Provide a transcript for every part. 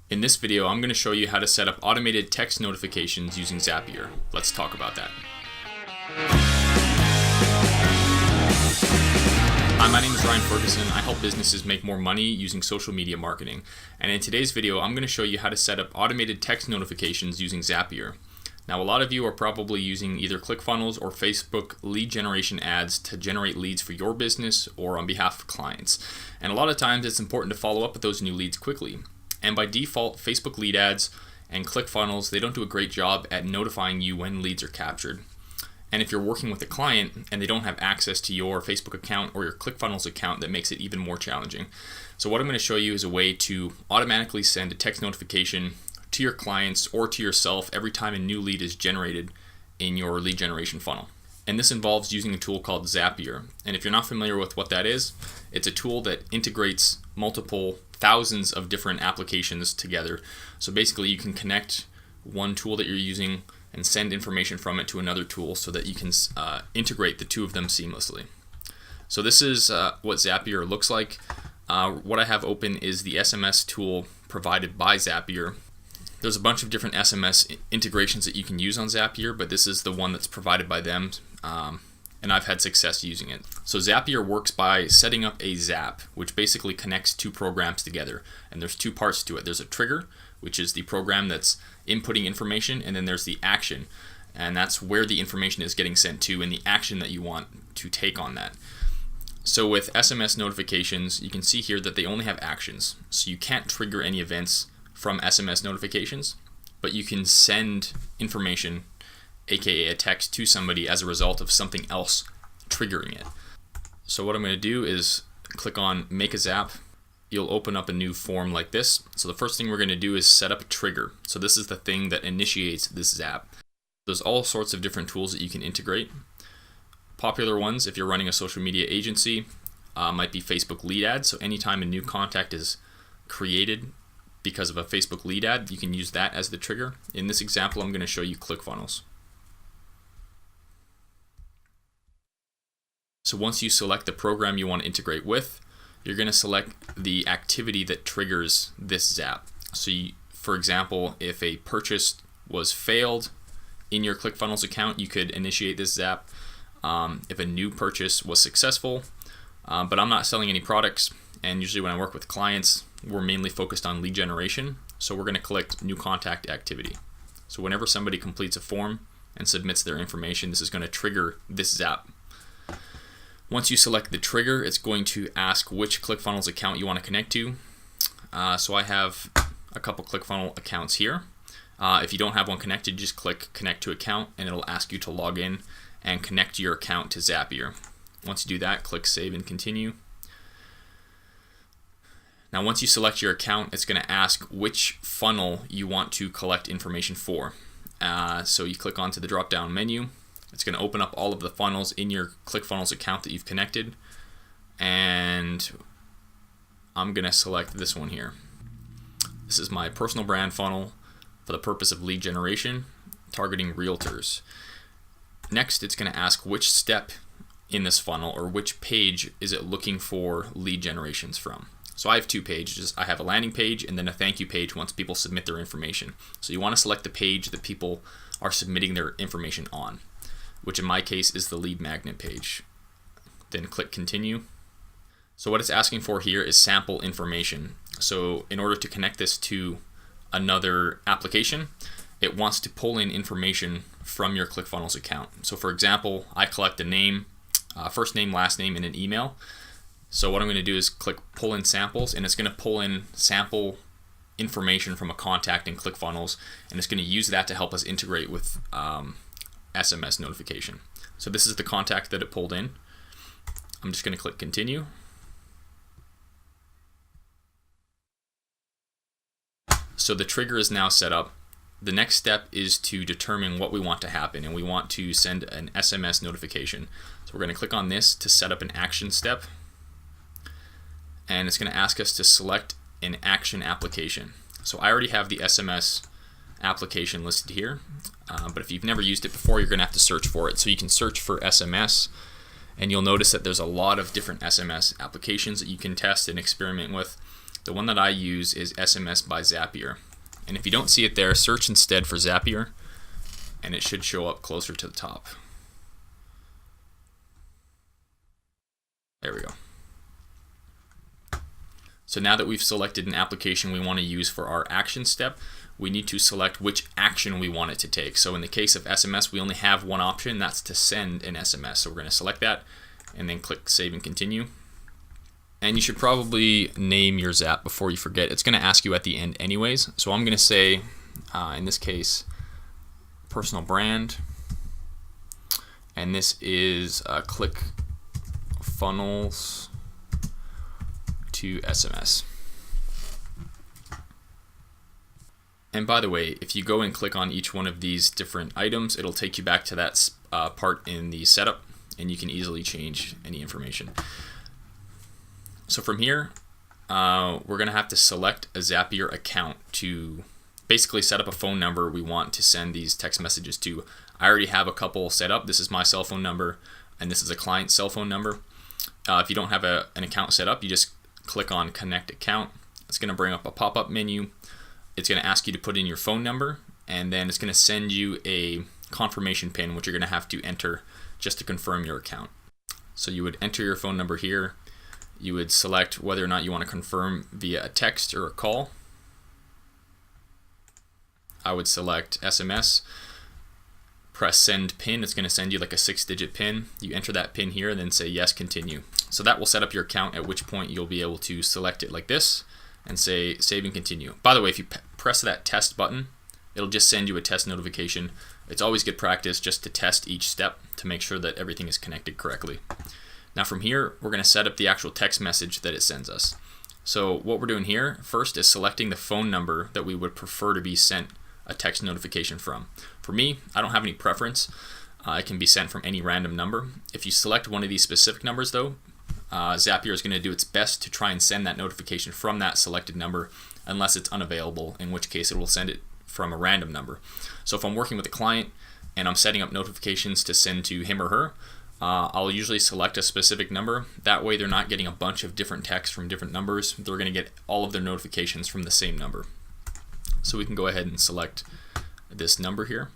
In this video, I'm going to show you how to set up automated text notifications using Zapier. Let's talk about that. Hi, my name is Ferguson. I help businesses make more money using social media marketing. And in today's video, I'm going to show you how to set up automated text notifications using Zapier. Now, a lot of you are probably using either ClickFunnels or Facebook lead generation ads to generate leads for your business or on behalf of clients. And a lot of times it's important to follow up with those new leads quickly. And by default, Facebook lead ads and ClickFunnels, they don't do a great job at notifying you when leads are captured. And if you're working with a client and they don't have access to your Facebook account or your ClickFunnels account, that makes it even more challenging. So what I'm going to show you is a way to automatically send a text notification to your clients or to yourself every time a new lead is generated in your lead generation funnel. And this involves using a tool called Zapier. And if you're not familiar with what that is, it's a tool that integrates multiple thousands of different applications together. So basically you can connect one tool that you're using and send information from it to another tool so that you can integrate the two of them seamlessly. So this is what Zapier looks like. What I have open is the SMS tool provided by Zapier. There's a bunch of different SMS integrations that you can use on Zapier, but this is the one that's provided by them, and I've had success using it. So Zapier works by setting up a Zap, which basically connects two programs together. And there's two parts to it. There's a trigger, which is the program that's inputting information, and then there's the action, and that's where the information is getting sent to and the action that you want to take on that. So with SMS notifications, you can see here that they only have actions. So you can't trigger any events from SMS notifications, but you can send information, aka a text, to somebody as a result of something else triggering it. So what I'm going to do is click on Make a Zap. You'll open up a new form like this. So the first thing we're going to do is set up a trigger. So this is the thing that initiates this Zap. There's all sorts of different tools that you can integrate. Popular ones, if you're running a social media agency, might be Facebook lead ads. So anytime a new contact is created because of a Facebook lead ad, you can use that as the trigger. In this example, I'm going to show you ClickFunnels. So once you select the program you want to integrate with, you're going to select the activity that triggers this Zap. So for example, if a purchase was failed in your ClickFunnels account, you could initiate this Zap. If a new purchase was successful, but I'm not selling any products, and usually when I work with clients, we're mainly focused on lead generation. So we're going to click New Contact Activity. So whenever somebody completes a form and submits their information, this is going to trigger this Zap. Once you select the trigger, it's going to ask which ClickFunnels account you want to connect to. So I have a couple ClickFunnels accounts here. If you don't have one connected, just click Connect to Account, and it'll ask you to log in and connect your account to Zapier. Once you do that, click Save and Continue. Now once you select your account, it's going to ask which funnel you want to collect information for. So you click onto the drop-down menu. It's going to open up all of the funnels in your ClickFunnels account that you've connected. And I'm going to select this one here. This is my personal brand funnel for the purpose of lead generation, targeting realtors. Next, it's going to ask which step in this funnel or which page is it looking for lead generations from. So I have two pages. I have a landing page and then a thank you page once people submit their information. So you want to select the page that people are submitting their information on, which in my case is the lead magnet page. Then click Continue. So what it's asking for here is sample information. So in order to connect this to another application, it wants to pull in information from your ClickFunnels account. So for example, I collect a name, first name, last name, and an email. So what I'm going to do is click Pull in Samples, and it's going to pull in sample information from a contact in ClickFunnels, and it's going to use that to help us integrate with SMS notification. So this is the contact that it pulled in. I'm just going to click Continue. So the trigger is now set up. The next step is to determine what we want to happen, and we want to send an SMS notification. So we're going to click on this to set up an action step, and it's going to ask us to select an action application. So I already have the SMS application listed here, but if you've never used it before, you're going to have to search for it. So you can search for SMS, and you'll notice that there's a lot of different SMS applications that you can test and experiment with. The one that I use is SMS by Zapier. And if you don't see it there, search instead for Zapier, and it should show up closer to the top. There we go. So now that we've selected an application we want to use for our action step, we need to select which action we want it to take. So in the case of SMS, we only have one option, that's to send an SMS. So we're going to select that and then click Save and Continue. And you should probably name your Zap before you forget. It's going to ask you at the end anyways. So I'm going to say, in this case, personal brand. And this is click funnels to SMS. And by the way, if you go and click on each one of these different items, it'll take you back to that part in the setup, and you can easily change any information. So from here, we're going to have to select a Zapier account to basically set up a phone number we want to send these text messages to. I already have a couple set up. This is my cell phone number, and this is a client's cell phone number. If you don't have an account set up, you just click on Connect Account. It's going to bring up a pop-up menu. It's going to ask you to put in your phone number, and then it's going to send you a confirmation pin, which you're going to have to enter just to confirm your account. So you would enter your phone number here. You would select whether or not you want to confirm via a text or a call. I would select SMS. Press Send PIN. It's going to send you like a 6-digit PIN. You enter that PIN here and then say Yes, Continue. So that will set up your account, at which point you'll be able to select it like this and say Save and Continue. By the way, if you press that test button, it'll just send you a test notification. It's always good practice just to test each step to make sure that everything is connected correctly. Now from here, we're going to set up the actual text message that it sends us. So what we're doing here first is selecting the phone number that we would prefer to be sent a text notification from. For me, I don't have any preference. It can be sent from any random number. If you select one of these specific numbers though, Zapier is going to do its best to try and send that notification from that selected number unless it's unavailable, in which case it will send it from a random number. So if I'm working with a client and I'm setting up notifications to send to him or her, I'll usually select a specific number. That way they're not getting a bunch of different texts from different numbers. They're going to get all of their notifications from the same number. So we can go ahead and select this number here.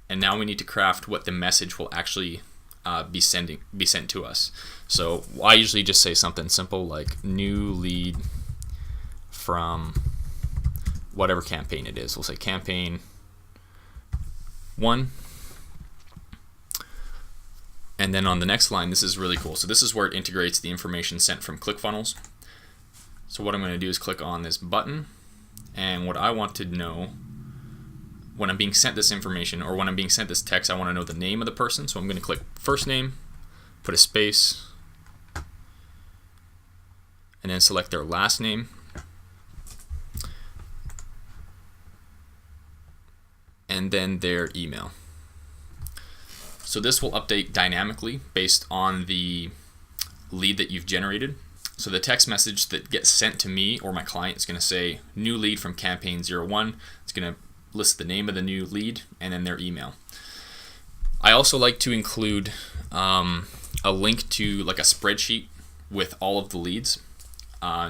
And now we need to craft what the message will actually be sent to us. So I usually just say something simple like new lead from whatever campaign it is. We'll say campaign 1. And then on the next line, this is really cool. So this is where it integrates the information sent from ClickFunnels. So what I'm going to do is click on this button. And what I want to know when I'm being sent this information, or when I'm being sent this text, I want to know the name of the person. So I'm going to click first name, put a space, and then select their last name. And then their email. So this will update dynamically based on the lead that you've generated. So the text message that gets sent to me or my client is going to say new lead from campaign 01. It's going to list the name of the new lead and then their email. I also like to include a link to like a spreadsheet with all of the leads,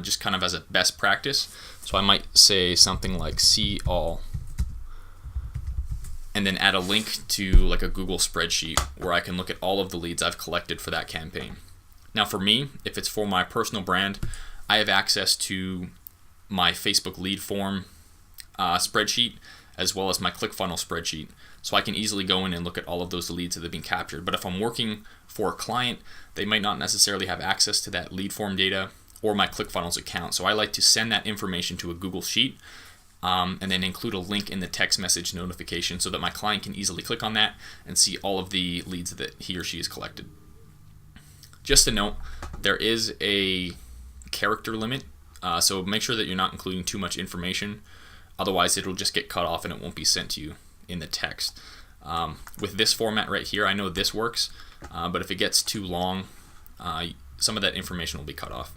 just kind of as a best practice. So I might say something like see all, and then add a link to like a Google spreadsheet where I can look at all of the leads I've collected for that campaign. Now for me, if it's for my personal brand, I have access to my Facebook lead form spreadsheet as well as my ClickFunnels spreadsheet. So I can easily go in and look at all of those leads that have been captured. But if I'm working for a client, they might not necessarily have access to that lead form data or my ClickFunnels account. So I like to send that information to a Google Sheet and then include a link in the text message notification so that my client can easily click on that and see all of the leads that he or she has collected. Just a note, there is a character limit, so make sure that you're not including too much information. Otherwise, it'll just get cut off and it won't be sent to you in the text. With this format right here, I know this works, but if it gets too long, some of that information will be cut off.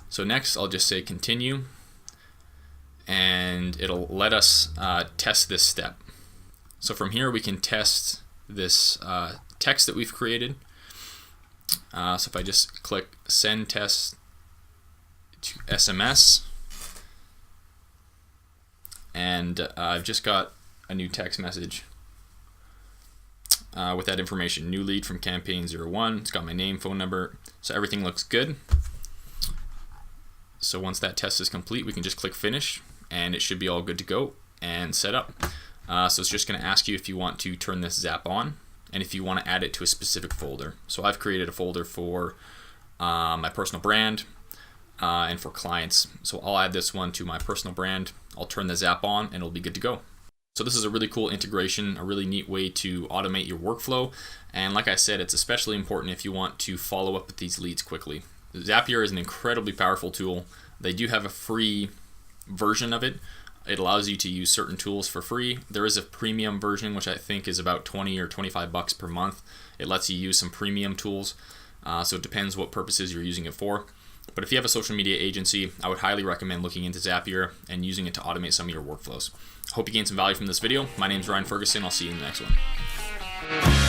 So next, I'll just say continue, and it'll let us test this step. So from here, we can test this text that we've created. So if I just click send test, to SMS, and I've just got a new text message with that information. New lead from campaign 01. It's got my name, phone number, so everything looks good. So once that test is complete, we can just click finish, and it should be all good to go and set up. So it's just going to ask you if you want to turn this Zap on, and if you want to add it to a specific folder. So I've created a folder for my personal brand and for clients. So I'll add this one to my personal brand. I'll turn the Zap on, and it'll be good to go. So this is a really cool integration, a really neat way to automate your workflow. And like I said, it's especially important if you want to follow up with these leads quickly. Zapier is an incredibly powerful tool. They do have a free version of it. It allows you to use certain tools for free. There is a premium version, which I think is about 20 or 25 bucks per month. It lets you use some premium tools. So it depends what purposes you're using it for. But if you have a social media agency, I would highly recommend looking into Zapier and using it to automate some of your workflows. Hope you gained some value from this video. My name is Ryan Ferguson. I'll see you in the next one.